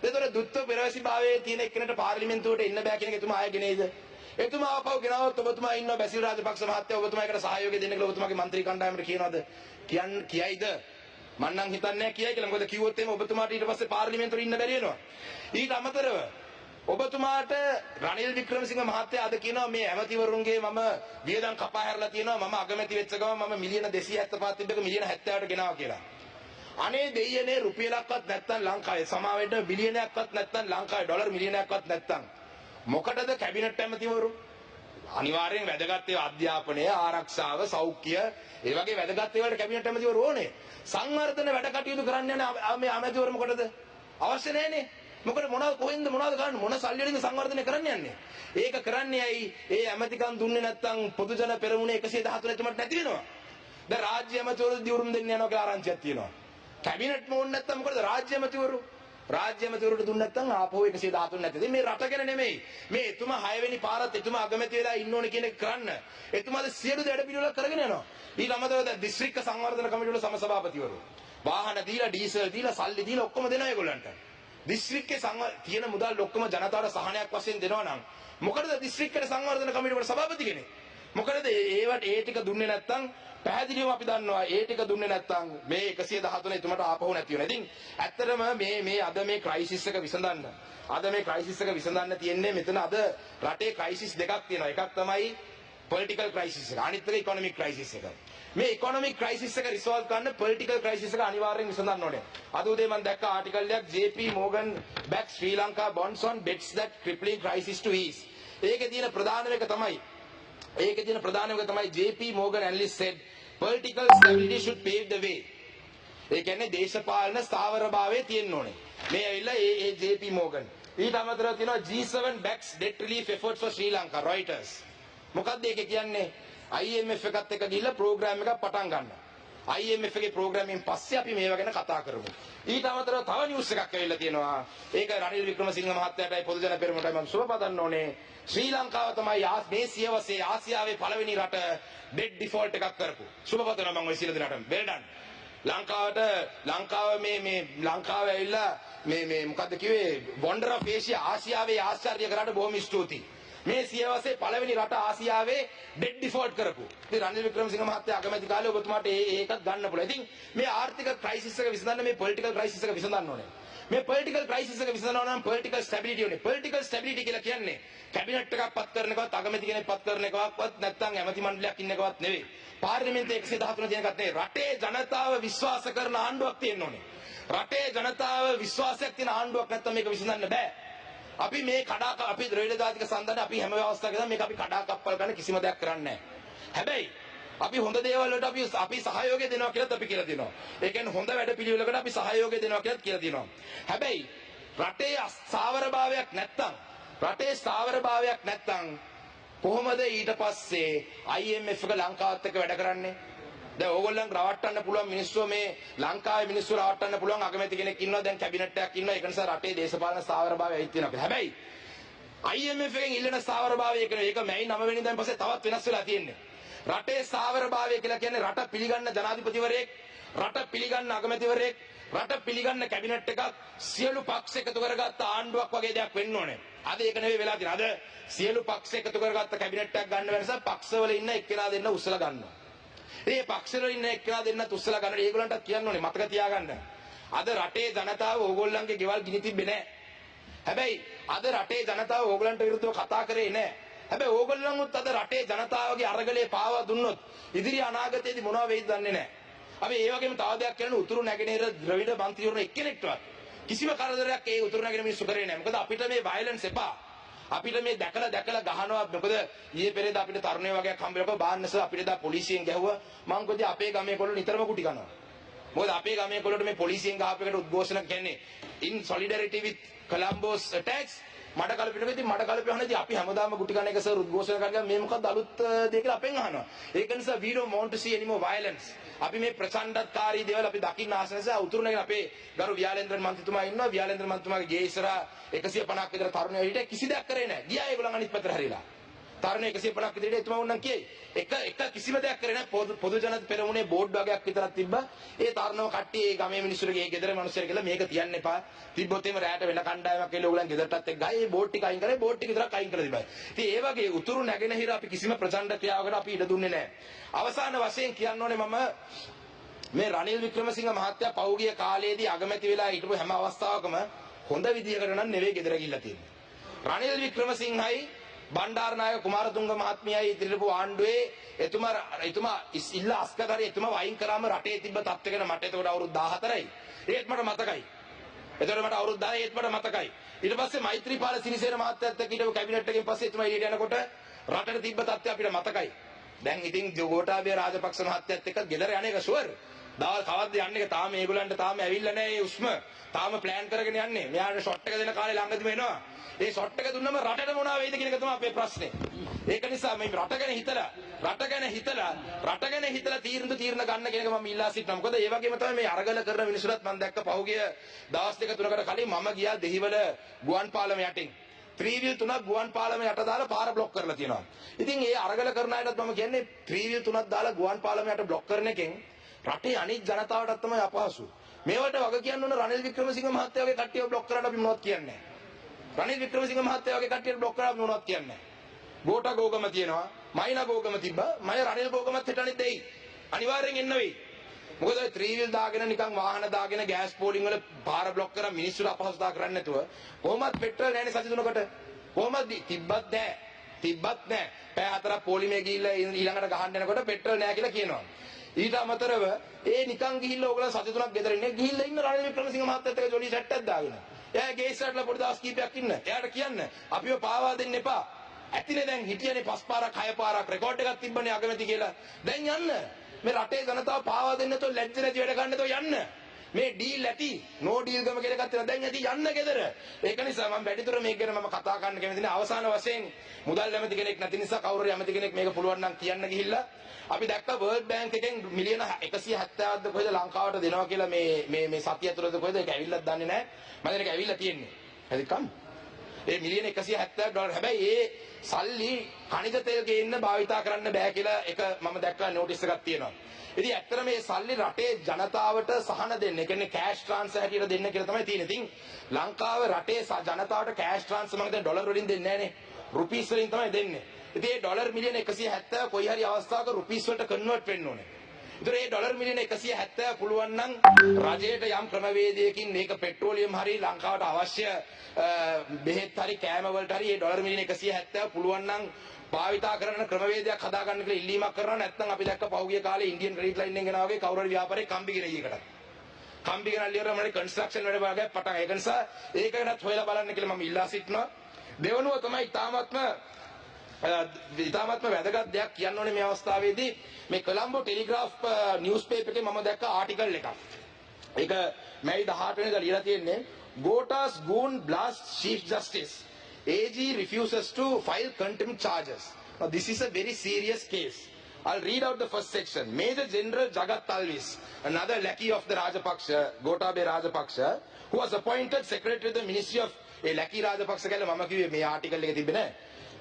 ඒතකොට ද්විත්ව පුරවැසි භාවයේ තියෙන එක්කෙනාට පාර්ලිමේන්තුවට ඉන්න බෑ කියන එක එතුමා ආයෙ ගෙනේද? එතුමා ආපහු ගෙනාවොත් ඔබතුමා ඉන්නවා බැසිල් රාජපක්ෂ මහත්තයා ඔබතුමා එකට සහයෝගය දෙන්න කියලා ඔබතුමාගේ മന്ത്രി කණ්ඩායමට කියනවාද? කියයිද? මම නම් හිතන්නේ කියයි කියලා. මොකද කිව්වොත් එහෙම ඔබතුමාට ඊට පස්සේ පාර්ලිමේන්තුවේ ඉන්න බැරි වෙනවා. ඊට අමතරව ඔබතුමාට රනිල් වික්‍රමසිංහ මහත්තයා අද කියනවා මේ ඇමතිවරුන්ගේ මම වියදම් කපා හැරලා තියෙනවා මම අගමැති වෙච්ච ගමන් මම මිලියන 275ක් තිබ්බක මිලියන 70කට ගෙනාවා කියලා. අනේ දෙයියනේ රුපියලක්වත් නැත්තම් ලංකාවේ සමාවෙන්න බිලියනයක්වත් නැත්තම් ලංකාවේ ඩොලර් මිලියනයක්වත් නැත්තම් මොකටද කැබිනට් ඇමතිවරු? අනිවාර්යෙන් වැදගත් ඒවා අධ්‍යාපනය ආරක්ෂාව සෞඛ්‍ය ඒ වගේ වැදගත් ඒවාට කැබිනට් ඇමතිවරු ඕනේ. සංවර්ධන වැඩ කටයුතු කරන්න යන මේ ඇමතිවරු මොකටද? අවශ්‍ය නැහැනේ. මොකද කොහෙන්ද මොනවද කරන්නේ? මොන සල්ලි වලින්ද සංවර්ධනය කරන්න යන්නේ? ඒක කරන්නේ ඇයි? ඒ ඇමතිකම් දුන්නේ නැත්නම් පොදු ජන පෙරමුණේ 113 එතුමට නැති වෙනවා. දැන් රාජ්‍ය ඇමතිවරු දියුරුම් දෙන්න යනවා කියලා ආරංචියක් තියෙනවා. කැබිනට් මොන් නැත්නම් මොකද රාජ්‍ය ඇමතිවරු දුන්න නැත්නම් ආපහු 113 නැති. ඉතින් මේ රට ගැන නෙමෙයි. මේ එතුමා 6 වෙනි පාරත් එතුමා අගමැති වෙලා ඉන්න ඕනේ කියන එක කරන්න. එතුමාද සියලු දඩ පිළිවෙල කරගෙන යනවා. ඊට අමතරව දැන් දිස්ත්‍රික්ක සංවර්ධන කමිටුවල සමසභාපතිවරු. වාහන දීලා ඩීසල් දීලා සල්ලි දීලා ඔක්කොම දෙනවා ඒගොල්ලන්ට. දිස්ත්‍රික්කේ තියෙන මුදල් ඔක්කොම ජනතාවට සහනයක් වශයෙන් දෙනවා නම් මොකටද දිස්ත්‍රික්කේ සංවර්ධන කමිටුවට සභාපති කෙනෙක්? මොකටද ඒවට ඒ ටික දුන්නේ නැත්නම් පැහැදිලිවම අපි දන්නවා ඒ ටික දුන්නේ නැත්නම් මේ 113 එතුමට ආපහු නැති වෙනවා. ඉතින් ඇත්තටම මේ අද මේ ක්‍රයිසිස් එක විසඳන්න තියෙන්නේ මෙතන අද රටේ ක්‍රයිසිස් දෙකක් තියෙනවා. එකක් තමයි පොලිටිකල් ක්‍රයිසිස් එක. අනිත් එක ඉකොනොමික් ක්‍රයිසිස් එක. මේ ඉකොනොමික් ක්‍රයිසිස් එක රිසෝල්ව් කරන්න පොලිටිකල් ක්‍රයිසිස් එක අනිවාර්යෙන් විසඳන්න ඕනේ. අද උදේ මම දැක්ක ආටිකල් එකක් JP Morgan backs Sri Lanka bonds on bets that crippling crisis to ease. ඒකේ තියෙන ප්‍රධානම එක තමයි JP Morgan analyst said political stability should pave the way. ඒ කියන්නේ දේශපාලන ස්ථාවරභාවය තියෙන්න ඕනේ. මේ ඇවිල්ලා ඒ JP Morgan. ඊට අමතරව තියෙනවා G7 backs debt relief efforts for Sri Lanka Reuters. මොකක්ද ඒක කියන්නේ? IMF එකත් එක්ක ගිහිල්ලා ප්‍රෝග්‍රෑම් එකක් පටන් ගන්නවා. IMF එකේ ප්‍රෝග්‍රෑමින් පස්සේ අපි මේවා ගැන කතා කරමු. ඊට අමතරව තව නිවුස් එකක් ඇවිල්ලා තියෙනවා. ඒක රනිල් වික්‍රමසිංහ මහත්තයාටයි පොදු ජන පෙරමුණටයි මම සුබ පතන්න ඕනේ. ශ්‍රී ලංකාව තමයි මේ සියවසේ ආසියාවේ පළවෙනි රට ඩෙඩ් ඩිෆෝල්ට් එකක් කරපු. සුබ පතනවා මම ඔය සියලු දෙනාටම. well done. ලංකාව ලංකාව ඇවිල්ලා මේ මොකද්ද කිව්වේ වොන්ඩර් ඔෆ් ඒෂියා ආසියාවේ ආශ්චර්ය කරාට බොහොම ස්තුතියි. මේ සියවසේ පළවෙනි රට ආසියාවේ ඩෙඩ් ඩිෆෝල්ට් කරපු. ඉතින් රනිල් වික්‍රමසිංහ මහත්තයා අගමැති කාලේ ඔබතුමාට ඒකත් ගන්න පුළුවන්. ඉතින් මේ ආර්ථික ක්‍රයිසිස් එක විසඳන්න මේ පොලිටිකල් ක්‍රයිසිස් එක විසඳන්න ඕනේ. මේ පොලිටිකල් ක්‍රයිසිස් එක විසඳනවා නම් පොලිටිකල් ස්ටැබිලිටි ඕනේ. පොලිටිකල් ස්ටැබිලිටි කියලා කියන්නේ කැබිනට් එකක් පත් කරන එකවත් අගමැති කෙනෙක් පත් කරන එකවත් නැත්නම් ඇමති මණ්ඩලයක් ඉන්න එකවත් නෙවෙයි. පාර්ලිමේන්තුවේ 113 තියෙන එකක් නෙවෙයි. රටේ ජනතාව විශ්වාස කරන ආණ්ඩුවක් තියෙන්න ඕනේ. රටේ ජනතාව විශ්වාසයක් තියෙන ආණ්ඩුවක් නැත්නම් මේක විසඳන්න බෑ. අපි මේ අපි ද්‍රවිඩ ජාතික සන්ධානය අපි හැම අවස්ථාවකදීම මේක අපි කඩාකප්පල් කරන කිසිම දෙයක් කරන්නේ නැහැ. හැබැයි අපි හොඳ දේවල් වලට අපි සහයෝගය දෙනවා කියලාත් අපි කියලා දෙනවා. ඒ කියන්නේ හොඳ වැඩ පිළිවෙලකට අපි සහයෝගය දෙනවා කියලාත් කියලා දෙනවා. හැබැයි රටේ ස්ථාවරභාවයක් නැත්තම් කොහොමද ඊට පස්සේ IMF එක ලංකාවත් එක්ක වැඩ කරන්නේ? දැන් ඕගොල්ලන් රවට්ටන්න පුළුවන් මිනිස්සු මේ ලංකාවේ මිනිස්සු රවට්ටන්න පුළුවන් අගමැති කෙනෙක් ඉන්නවා දැන් කැබිනට් එකක් ඉන්නවා ඒක නිසා රටේ දේශපාලන ස්ථාවරභාවය ඇවිත් තියෙනවා. හැබැයි IMF එකෙන් ඉල්ලන ස්ථාවරභාවය කියන එක මැයි 9 වෙනිදාන් පස්සේ තවත් වෙනස් වෙලා තියෙන්නේ. රටේ ස්ථාවරභාවය කියලා කියන්නේ රට පිළිගන්න ජනාධිපතිවරයෙක්, රට පිළිගන්න අගමැතිවරයෙක්, රට පිළිගන්න කැබිනට් එකක් සියලු පක්ෂ එකතු කරගත්ත ආණ්ඩුවක් වගේ දෙයක් වෙන්න ඕනේ. අද ඒක නෙවෙයි වෙලා තියෙන්නේ. අද සියලු පක්ෂ එකතු කරගත්ත කැබිනට් එකක් ගන්න වෙනස පක්ෂවල ඉන්න එක්කෙනා දෙන්න උස්සලා ගන්නවා. මේ පක්ෂවල ඉන්න එක්කෙනා දෙන්නත් උස්සලා ගන්න ඒගොල්ලන්ටත් කියන්න ඕනේ මතක තියාගන්න. අද රටේ ජනතාව ඕගොල්ලන්ගේ ගෙවල් ගිනි තිබ්බේ නැහැ. හැබැයි අද රටේ ජනතාව ඕගොල්ලන්ට විරුද්ධව කතා කරේ නැහැ. හැබැයි ඕගොල්ලන්වත් අද රටේ ජනතාවගේ අරගලේ පාවා දුන්නොත් ඉදිරි අනාගතයේදී මොනවා වෙයිද දන්නේ නැහැ. අපි ඒ වගේම තව දෙයක් කියන්නේ උතුරු නැගෙනහිර ද්‍රවිඩ මන්ත්‍රීවරුන් එක්කෙනෙක්ටවත් කිසිම කරදරයක් ඒ උතුරු නැගෙනහිර මිනිස්සු කරේ නැහැ. මොකද අපිට මේ වයලන්ස් එපා. අපිට මේ දැකලා ගහනවා. මොකද ඊයේ පෙරේද අපිට තරුණයෝ වගේක් හම්බෙලා බාන්නස අපිට දා පොලිසියෙන් ගැහුවා. මං කිව්වා අපේ ගමේ කොල්ලෝ නිතරම කුටි කනවා. මොකද අපේ ගමේ කොල්ලොට මේ පොලිසියෙන් ගහපු එකට උද්ඝෝෂණ කියන්නේ in solidarity with Colombo's attacks මඩ කලපිනකොට ඉතින් මඩ කලපිනවනේ අපි හැමදාම ගුටි කන එක සර් උද්ඝෝෂණ කරගෙන මේ මොකද්ද අලුත් දෙයක් කියලා අපෙන් අහනවා. ඒක නිසා we don't want to see any more violence. අපි මේ ප්‍රචණ්ඩකාරී දේවල් අපි දකින්න ආස නිසා උතුරු නැගෙන අපේ ගරු ව්‍යාලේන්ද්‍රන් මන්ත්‍රීතුමා ඉන්නවා. ව්‍යාලේන්ද්‍ර මන්ත්‍රීතුමාගේ ගේ ඉස්සරහා 150ක් විතර තරුණයෝ හිටියේ කිසි දෙයක් කරේ නැහැ. ගියා ඒගොල්ලන් අනිත් පැත්තට හැරිලා. තරුණයෝ 150ක් විතර හිටියේ එතුමා උන්නම් කියේ. එක කිසිම දෙයක් කරේ නැහැ. පොදු ජන පෙරමුණේ බෝඩ් වගේක් විතරක් තිබ්බා. ඒ තරුණව කට්ටිය ඒ ගමේ මිනිස්සුන්ගේ ඒ ගෙදර මිනිස්සුන්ට කියලා මේක තියන්න එපා. තිබ්බොත් එimhe රැයට වෙන කණ්ඩායමක් එල්ල ඕගොල්ලන් ගෙදරටත් එක්ක ගහයි ඒ බෝඩ් ටික අයින් කරේ බෝඩ් ටික විතරක් අයින් කරලා තිබ්බා. ඉතින් ඒ වගේ උතුරු නැගෙනහිර අපි කිසිම ප්‍රචණ්ඩ ක්‍රියාවකට අපි ඉඩ දුන්නේ නැහැ. අවසාන වශයෙන් කියන්න ඕනේ මම මේ රනිල් වික්‍රමසිංහ මහත්තයා පෞගිය කාලයේදී අගමැති වෙලා හිටපු හැම අවස්ථාවකම හොඳ විදියකට නම් නෙවෙයි ගෙදර ගිහිල්ලා තියෙන්නේ. රනිල් වික්‍රමසිංහයි බණ්ඩාරනායක කුමාරතුංග මහත්මියයි ඉදිරියපු ආණ්ඩුවේ එතුමා ඉල්ල අස්කරේ එතුමා වයින් කරාම රටේ තිබ්බ තත්ත්ව ගැන මට එතකොට අවුරුදු 14යි. ඒත් මට මතකයි. එතකොට මට අවුරුදු 10 ඒත් මට මතකයි. ඊට පස්සේ මෛත්‍රීපාල සිරිසේන මහත්තයාත් එක්ක හිටපු කැබිනට් එකෙන් පස්සේ එතුමා එළියට යනකොට රටට තිබ්බ තත්ත්වය අපිට මතකයි. දැන් ඉතින් ගෝඨාභය රාජපක්ෂ මහත්තයාත් එක්ක ගෙදර යන්නේ එක ෂුවර්. දවල් කවද්ද යන්නේ එක තාම මේගොල්ලන්ට තාම ඇවිල්ලා නැහැ ඒ උස්ම. තාම ප්ලෑන් කරගෙන යන්නේ. මෙයාට ෂොට් එක දෙන කාලේ ළඟදිම එනවා. ඒ ෂොට් එක දුන්නම රටට මොනවා වෙයිද කියන එක තමයි අපේ ප්‍රශ්නේ. ඒක නිසා මේ රට ගැන හිතලා තීරණ ගන්න කියන එක මම ඉල්ලා සිටිනවා. මොකද ඒ වගේම තමයි මේ අරගල කරන මිනිස්සුන්වත් මම දැක්ක පහුගිය දවස් දෙක තුනකට කලින් මම ගියා දෙහිවල ගුවන් පාලම යටින්. ත්‍රිවිල් 3ක් ගුවන් පාලම යට දාලා පාර බ්ලොක් කරලා තියෙනවා. ඉතින් ඒ අරගල කරන අයටත් මම කියන්නේ ත්‍රිවිල් 3ක් දාලා ගුවන් පාලම යට බ්ලොක් කරන එකෙන් රටේ අනිත් ජනතාවටත් තමයි අපහසු. මේවට වග කියන්න ඕන රනිල් වික්‍රමසිංහ මහත්තයාගේ කට්ටියව බ්ලොක් කරන්න අපි මොනවද කියන්නේ නැහැ. රනිල් වික්‍රමසිංහ මහත්තයාගේ කට්ටියට බ්ලොක් කරන්න අපි මොනවද කියන්නේ නැහැ. ගෝඨා ගෝගම තියෙනවා, මයිනා ගෝගම තිබ්බා, මම රනිල් ගෝගමත් හිටන්නේ දෙයි. අනිවාර්යෙන් එන්න වෙයි. මොකද ඔය ත්‍රිවිල් දාගෙන නිකන් වාහන දාගෙන ගෑස් පෝලිං වල පාර බ්ලොක් කරලා මිනිස්සුන්ට අපහසුතාව කරන්නේ නැතුව කොහොමද පෙට්‍රල් නැන්නේ සති තුනකට? කොහොමද තිබ්බත් නැහැ. පැය 4ක් පොලිමේ ගිහිල්ලා ඊළඟට ගහන්න යනකොට පෙට්‍රල් නැහැ කියලා කියනවා. ඊට අමතරව ඒ නිකන් ගිහිල්ලා ඕගොල්ලෝ සති තුනක් ගෙදර ඉන්නේ ගිහිල්ලා ඉන්න රනිල් වික්‍රමසිංහ මහත්තයත් එක්ක ජොලි සෙට් එකක් දාගෙන. එයා ගේ ඉස්සරහට පොඩි දවස් කීපයක් ඉන්න. එයාට කියන්න අපිව පාවා දෙන්න එපා. ඇතිනේ දැන් හිටියනේ 5 පාරක් 6 පාරක් රෙකෝඩ් එකක් තිබ්බනේ අගමැති කියලා. දැන් යන්න. මේ රටේ ජනතාව පාවා දෙන්න නැතුව ලැජ්ජ නැති වැඩ ගන්න නැතුව යන්න. මේ ඩීල් ඇති නෝ ඩීල් ගම කියලා ගත්තා දැන් ඇති යන්න ගෙදර ඒක නිසා මම වැඩිදුර මේක ගැන මම කතා කරන්න කැමති නෑ අවසාන වශයෙන් මුදල් ඇමති කෙනෙක් නැති නිසා කවුරු හරි ඇමති කෙනෙක් මේක පුළුවන් නම් කියන්න ගිහිල්ලා අපි දැක්ක වර්ල්ඩ් බැංක් එකෙන් මිලියන 170ක්ද කොහෙද ලංකාවට දෙනවා කියලා මේ සතිය ඇතුළත කොහෙද ඒක ඇවිල්ලාත් දන්නේ නෑ මම දැන් ඒක ඇවිල්ලා තියෙන්නේ හරිකම් ඒ මිලියන 170 ඩොලර් හැබැයි ඒ සල්ලි කනිජ තෙල් ගේන්න භාවිතා කරන්න බෑ කියලා එක මම දැක්කා නෝටිස් එකක් තියෙනවා. ඉතින් ඇත්තට මේ සල්ලි රටේ ජනතාවට සහන දෙන්න. ඒ කියන්නේ කෑෂ් ට්‍රාන්ස්ෆර් හැටියට දෙන්න කියලා තමයි තියෙන්නේ. ඉතින් ලංකාව රටේ ජනතාවට කෑෂ් ට්‍රාන්ස්ෆර් මම දැන් ඩොලර් වලින් දෙන්නේ නැහනේ. රුපීස් වලින් තමයි දෙන්නේ. ඉතින් මේ ඩොලර් මිලියන 170 කොයි හරි අවස්ථාවක රුපීස් වලට කන්වර්ට් වෙන්න ඕනේ. ඉතින් මේ ඩොලර් මිලියන 170 පුළුවන් නම් රජයට යම් ක්‍රමවේදයකින් මේක පෙට්‍රෝලියම් හරි ලංකාවට අවශ්‍ය බෙහෙත් හරි කෑම වලට හරි මේ ඩොලර් මිලියන 170 පුළුවන් නම් භාවිතා කරන ක්‍රමවේදයක් හදාගන්න කියලා ඉල්ලීමක් කරනවා නැත්නම් අපි දැක්ක පහුගිය කාලේ ඉන්දියන් ක්‍රෙඩිට් ලයින් එකෙන් ගෙනා වගේ කවුරු හරි ව්‍යාපාරේ කම්බි ගෙන ඊයකට කම්බි ගෙනල්ලා ඉවර මොනේ කන්ස්ට්‍රක්ෂන් වැඩ වගේ පටන් ඒක නිසා ඒක ගැනත් හොයලා බලන්න කියලා මම ඉල්ලා සිටිනවා දෙවනුව තමයි ඉතාමත්ම වැදගත් දෙයක් කියන්න ඕනේ මේ අවස්ථාවේදී මේ කොළඹ ටෙලිග්‍රාෆ් නිවුස් පේපර් එකේ මම දැක්ක ආටිකල් එකක්. ඒක මැයි 18 වෙනිදා ලියලා තියෙන්නේ Gota's goon blast Chief Justice. AG refuses to file contempt charges. Now this is a very serious case. I'll read out the first section. Major General Jagat Talvis, another lackey of the Rajapaksha, Gotabaya Rajapaksha, who was appointed Secretary of the Ministry of lackey Rajapaksha කියලා මම කිව්වේ මේ ආටිකල් එකේ තිබෙන්නේ.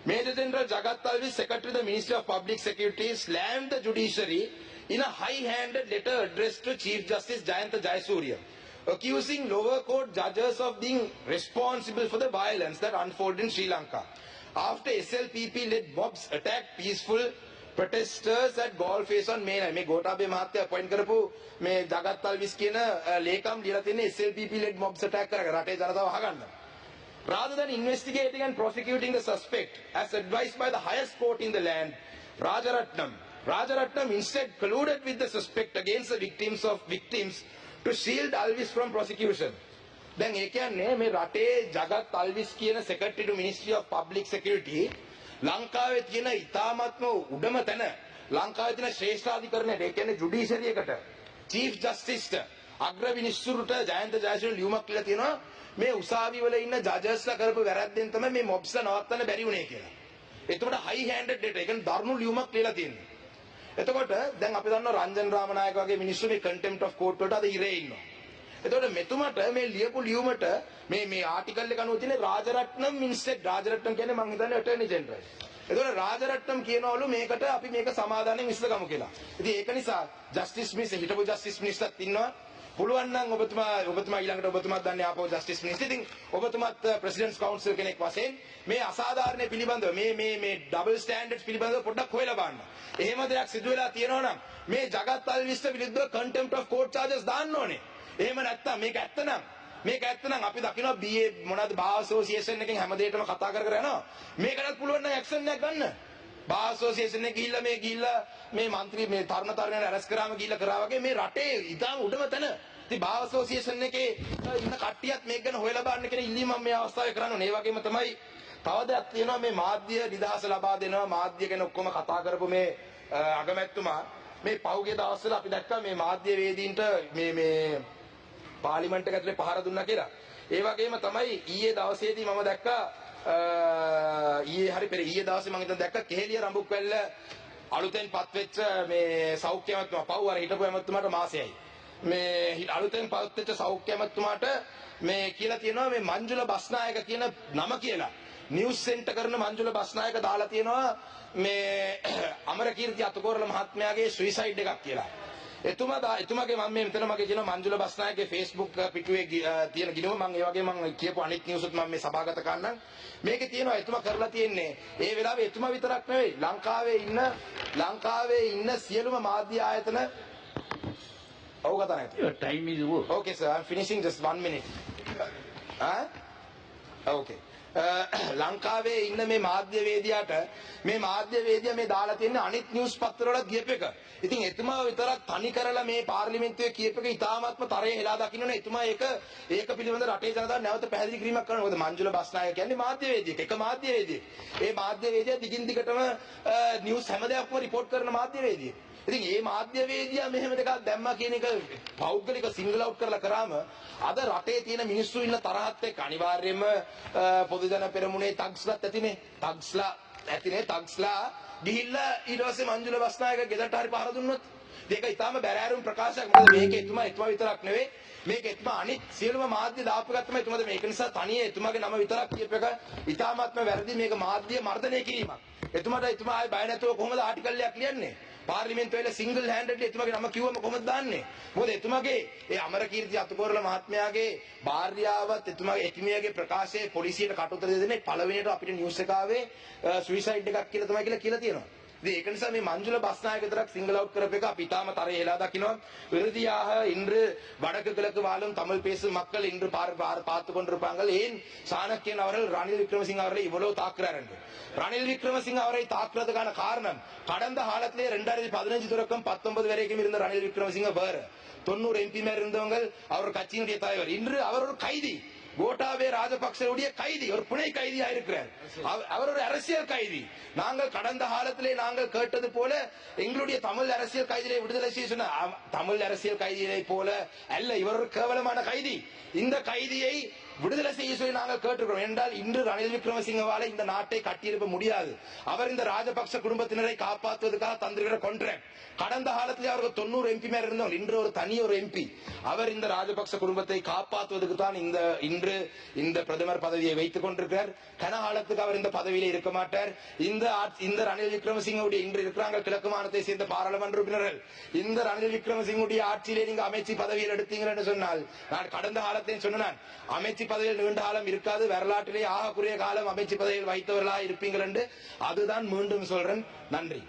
Major General Jagat Talvis, Secretary of the Ministry of Public Security, slammed the judiciary in a high-handed letter addressed to Chief Justice Jayanta Jayasuriya, accusing lower court judges of being responsible for the violence that unfolded in Sri Lanka. After SLPP-led mobs attacked peaceful protesters at Golface on May 9. මේ ගෝඨාභය මහත්තයා appoint කරපු මේ ජගත් තල්විස් කියන ලේකම් ලියලා තියෙන්නේ SLPP-led mobs attack කරගෙන රටේ ජනතාව අහගන්න. Rather than investigating and prosecuting the suspect, as advised by the highest court in the land, Rajaratnam instead colluded with the suspect against the victims to shield Alvis from prosecution. දැන් ඒ කියන්නේ මේ රටේ ජගත් අල්විස් කියන Secretary to Ministry of Public Security ලංකාවේ තියෙන ඉතාමත්ම උඩම තැන ලංකාවේ තියෙන ශ්‍රේෂ්ඨාධිකරණයට ඒ කියන්නේ ජුඩිෂරි එකට Chief Justice අග්‍ර විනිශ්චුරුට ජයන්ත ජයසූරිය ලියුමක් කියලා තියෙනවා මේ උසාවි වල ඉන්න ජජස්ලා කරපු වැරද්දෙන් තමයි මේ මොබ්ස්ලා නවත්තන්න බැරි වුණේ කියලා. එතකොට high handed data. ඒ කියන්නේ දරුණු ලියුමක් ලියලා තියෙනවා. එතකොට දැන් අපි දන්නවා රංජන් රාමනායක වගේ මිනිස්සු මේ contempt of court වලට අද ඉරේ ඉන්නවා. එතකොට මෙතුමට මේ ලියපු ලියුමට මේ ආටිකල් එක අනුව තියෙන රාජරත්නම් ඉන්ස්ටෙඩ් රාජරත්නම් කියන්නේ මම හිතන්නේ ඇටර්නි ජෙනරල්. එතකොට රාජරත්නම් කියනවලු මේකට අපි මේක සමාදානෙන් විසඳගමු කියලා. ඉතින් ඒක නිසා ජස්ටිස් මිනිස්ටර් හිටපු ජස්ටිස් මිනිස්ටර්ත් ඉන්නවා. පුළුවන් නම් ඔබතුමා ඊළඟට ඔබතුමාත් දන්නේ ආපහු ජස්ටිස් මිනිස්ටර්. ඉතින් ඔබතුමාත් ප්‍රෙසිඩන්ට්ස් කවුන්සිල් කෙනෙක් වශයෙන් මේ අසාධාරණ පිළිබඳව මේ ඩබල් ස්ටෑන්ඩඩ්ස් පිළිබඳව පොඩ්ඩක් හොයලා බලන්න. එහෙම දෙයක් සිදු වෙලා තියෙනවා නම් මේ ජගත් අල්විස්ට විරුද්ධව contempt of court charges දාන්න ඕනේ. එහෙම නැත්තම් මේක ඇත්තනම් අපි දකිනවා BA මොනවද බා ඇසෝසියේෂන් එකෙන් හැමදේටම කතා කර යනවා. මේකටත් පුළුවන් නම් ඇක්ෂන් එකක් ගන්න. බා ඇසෝසියේෂන් එක ගිහිල්ලා මේ മന്ത്രി මේ තරුණයන් අරස් කරාම ගිහිල්ලා කරා වගේ මේ රටේ ඉතාම උඩම තැන. ඉතින් බා ඇසෝසියේෂන් එකේ ඉන්න කට්ටියත් මේක ගැන හොයලා බලන්න කියන ඉල්ලීම මම මේ අවස්ථාවේ කරන්න ඕනේ. ඒ වගේම තමයි තව දෙයක් තියෙනවා මේ මාධ්‍ය නිදහස ලබා දෙනවා මාධ්‍ය ගැන ඔක්කොම කතා කරපු මේ අගමැතිතුමා මේ පහුගිය දවස්වල අපි දැක්කා මේ මාධ්‍ය වේදීන්ට මේ පාර්ලිමේන්තු එක ඇතුලේ පහර දුන්නා කියලා. ඒ වගේම තමයි ඊයේ දවසේදී මම දැක්කා ඊයේ දවසේ මම හිතන දැක්කා කෙහෙලිය රඹුක්වැල්ල අලුතෙන් පත් වෙච්ච මේ සෞඛ්‍ය ඇමතුමා පව් අර හිටපු ඇමතුමාට මාසෙයි. මේ අලුතෙන් පත් වෙච්ච සෞඛ්‍ය ඇමතුමාට මේ කියලා තියෙනවා මේ මංජුල බස්නායක කියන නම කියලා. නිවුස් සෙන්ටර් කරන මංජුල බස්නායක දාලා තියෙනවා මේ අමරකීර්ති අතකෝරළ මහත්මයාගේ සුයිසයිඩ් එකක් කියලා. එතුමාගේ මම මෙතන මගේ කියන මංජුල බස්නායකගේ Facebook පිටුවේ තියෙන ගිණුම මම ඒ වගේ මම කියපු අනිත් නිවුස් උත් මම මේ සභාගත කරන්නම්. මේකේ තියෙනවා එතුමා කරලා තියෙන්නේ ඒ වෙලාවේ එතුමා විතරක් නෙවෙයි ලංකාවේ ඉන්න සියලුම මාධ්‍ය ආයතන ඔව් ගත නැහැ. Your time is over. Okay sir, I'm finishing just 1 minute. Okay. ලංකාවේ ඉන්න මේ මාධ්‍යවේදියාට මේ දාලා තියෙන අනිත් නිවුස් පත්තරවල ගියප එක. ඉතින් එතුමා විතරක් තනි කරලා මේ පාර්ලිමේන්තුවේ කියප එක ඉතාමත්ම තරයේ හෙලා දකින්නනේ. එතුමා ඒක පිළිබඳ රටේ ජනතාවට නැවත පැහැදිලි කිරීමක් කරනවා. මොකද මංජුල බස්නායක කියන්නේ මාධ්‍යවේදියෙක්. එක මාධ්‍යවේදියෙක්. ඒ මාධ්‍යවේදියා දිගින් දිගටම නිවුස් හැම දෙයක්ම රිපෝට් කරන මාධ්‍යවේදියෙක්. ඉතින් මේ මාධ්‍යවේදියා මෙහෙම දෙකක් දැම්මා කියන එක පෞද්ගලික සිංගල් අවුට් කරලා කරාම අද රටේ තියෙන මිනිස්සු ඉන්න තරහත් එක්ක අනිවාර්යයෙන්ම පොදු ජන පෙරමුණේ තග්ස්ලාත් ඇතිනේ. තග්ස්ලා ගිහිල්ලා ඊට පස්සේ මංජුල බස්නායක ගෙදරට හරි පහර දුන්නොත් මේක ඊටාම බැරෑරුම් ප්‍රකාශයක්. මොකද මේක එතුමා විතරක් නෙවෙයි. මේක එතුමා අනිත් සියලුම මාධ්‍ය දාපු එකක් තමයි එතුමාද මේක නිසා තනියේ එතුමාගේ නම විතරක් කියප එක ඊටාමත්ම වැරදි. මේක මාධ්‍ය මර්ධනය කිරීමක්. එතුමා ආයේ බය නැතුව කොහොමද ආටිකල් එකක් ලියන්නේ? පාර්ලිමේන්තුවේ සිංගල් හෑන්ඩඩ්ලි එතුමාගේ නම කිව්වම කොහොමද දාන්නේ? මොකද එතුමාගේ ඒ අමරකීර්ති අතුකෝරළ මහත්මයාගේ භාර්යාවත් එතුමාගේ එතුමියගේ ප්‍රකාශයේ පොලිසියට කටුතර දෙන්නේ පළවෙනියට අපිට නිවුස් එක ආවේ සුයිසයිඩ් එකක් කියලා තමයි කියලා තියෙනවා. ඉතින් ඒක නිසා මේ மஞ்சுள பஸ்நாயக விதரக் சிங்கிள் அவுட் කරප එක අපි තාම තරේ එලා දකිනවා. விருதியாக இன்று வடக்கு கிழக்கு வாழும் தமிழ் பேசும் மக்கள் இன்று பார்த்து கொண்டிருப்பார்கள். ஏன் சாணக்கியன் அவர்கள் ரணில் விக்ரமசிங்க அவர்களை இவ்வளவு தாக்குறார் என்று. ரணில் விக்ரமசிங்க அவரை தாக்குறதுக்கான காரணம் கடந்த காலத்திலே 2015 தொடக்கம் 19 வரைக்கும் இருந்த ரணில் விக்ரமசிங்க வேற 90 எம்பி மேல இருந்தவங்க அவர் கட்சியினுடைய தலைவர். இன்று அவர் ஒரு கைதி. கோட்டாபே ராஜபக்சவுடைய கைதி, ஒரு புனை கைதியா இருக்கிறார். அவர் ஒரு அரசியல் கைதி. நாங்கள் கடந்த காலத்திலே நாங்கள் கேட்டது போல எங்களுடைய தமிழ் அரசியல் கைதியை விடுதலை செய்ய சொன்ன தமிழ் அரசியல் கைதியை போல அல்ல, இவர் ஒரு கேவலமான கைதி. இந்த கைதியை விடுதலை செய்ய சொல்லி நாங்கள் கேட்டிருக்கிறோம். என்றால் இன்று ரணில் விக்ரமசிங்கவால இந்த நாட்டை கட்டியிருக்க முடியாது. அவர் இந்த ராஜபக்ச குடும்பத்தினரை காப்பாற்றுவதற்காக தந்திருக்கிற கொன்றேன். கடந்த காலத்திலே அவர்கள் 90 எம்பி மேல இருந்தவர், இன்று ஒரு தனி ஒரு எம்பி. அவர் இந்த ராஜபக்ச குடும்பத்தை காப்பாற்றுவதற்கு தான் இன்று இந்த பிரதமர் பதவியை வைத்துக் கொண்டிருக்கிறார். கனகாலத்துக்கு அவர் இந்த பதவியிலே இருக்க மாட்டார். இந்த ரணில் விக்ரமசிங்கவுடைய இன்று இருக்கிறாங்க கிழக்கு மாநிலத்தை சேர்ந்த பாராளுமன்ற உறுப்பினர்கள். இந்த ரணில் விக்ரமசிங்கவுடைய ஆட்சியிலே நீங்க அமைச்சு பதவியில் எடுத்தீங்க என்று சொன்னால், நான் கடந்த காலத்தையும் சொன்னான், அமைச்சு பதவியில் நீண்ட காலம் இருக்காது, வரலாற்றிலே ஆகக்கூடிய காலம் அமைச்சு பதவியில் வைத்தவர்களாக இருப்பீங்கள் என்று. அதுதான் மீண்டும் சொல்றேன். நன்றி.